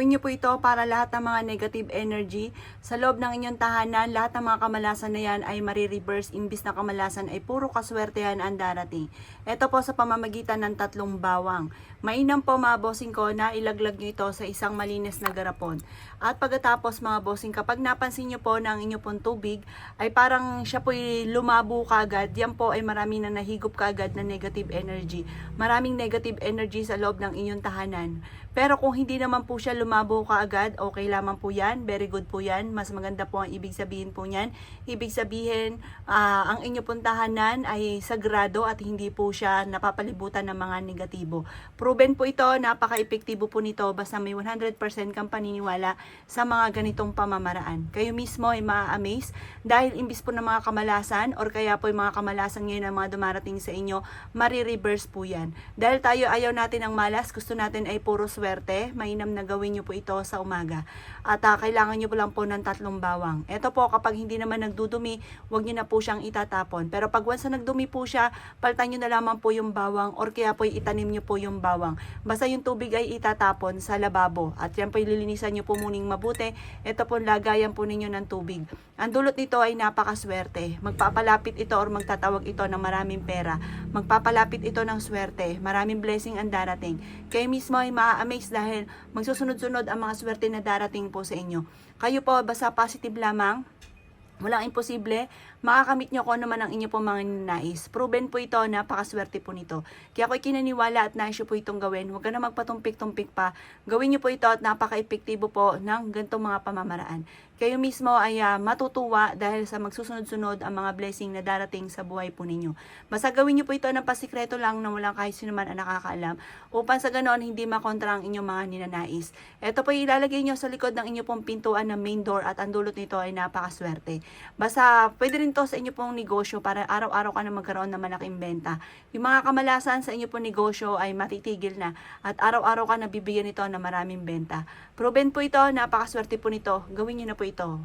Gawin niyo po ito para lahat ng mga negative energy sa loob ng inyong tahanan, lahat ng mga kamalasan na yan ay marireverse, imbis na kamalasan ay puro kaswertehan ang darating. Ito po sa pamamagitan ng 3 bawang. Mainam po mga bossing ko na ilaglag niyo ito sa isang malinis na garapon. At pagkatapos mga bossing, kapag napansin niyo po na ang inyo pong tubig ay parang siya po lumabo kagad, yan po ay marami na nahigop kagad na negative energy. Maraming negative energy sa loob ng inyong tahanan. Pero kung hindi naman po siya lumabo kaagad, okay lamang po yan, very good po yan. Mas maganda po ang ibig sabihin po niyan. Ibig sabihin, ang inyo pong tahanan ay sagrado at hindi po siya napapalibutan ng mga negatibo. Proven po ito, napaka-epektibo po nito basta may 100% kang paniniwala sa mga ganitong pamamaraan. Kayo mismo ay ma-amaze dahil imbis po ng mga kamalasan or kaya po yung mga kamalasan ngayon na mga dumarating sa inyo, marireverse po yan. Dahil tayo ayaw natin ang malas, gusto natin ay puro swerte, mainam na gawin nyo po ito sa umaga. At kailangan nyo po lang po ng 3 bawang. Ito po, kapag hindi naman nagdudumi, huwag nyo na po siyang itatapon. Pero pag once na nagdumi po siya, palitan nyo na lamang po yung bawang or kaya po itanim nyo po yung bawang. Basta yung tubig ay itatapon sa lababo. At yan po ililinisan nyo po muning mabuti. Ito po lagayan po ninyo ng tubig. Ang dulot nito ay napakaswerte. Magpapalapit ito or magtatawag ito ng maraming pera. Magpapalapit ito ng swerte. Maraming blessing ang darating. Kayo mismo ay ma-amaze dahil magsusunod-sunod ang mga swerte na darating po sa inyo. Kayo po, basta positive lamang, walang imposible, makakamit nyo kung ano man ang inyo pong mga nais. Proven po ito, napakaswerte po nito. Kaya ako'y kinaniwala at nais po itong gawin. Huwag ka na magpatumpik-tumpik pa. Gawin nyo po ito at napaka-epektibo po ng ganitong mga pamamaraan. Kayo mismo ay matutuwa dahil sa magsusunod-sunod ang mga blessing na darating sa buhay po ninyo. Basta gawin nyo po ito ng pasikreto lang na walang kahit sino man ang nakakaalam upang sa ganoon hindi makontra ang inyong mga ninanais. Ito po ilalagay nyo sa likod ng inyong pong pintuan ng main door at ang dulot nito ay napakaswerte. Basta pwede rin to sa inyo pong negosyo para araw-araw ka na magkaroon ng malaking benta. Yung mga kamalasan sa inyo pong negosyo ay matitigil na at araw-araw ka nabibigyan nito ng maraming benta. Proven po ito, napakaswerte po nito. Gawin nyo na po ito.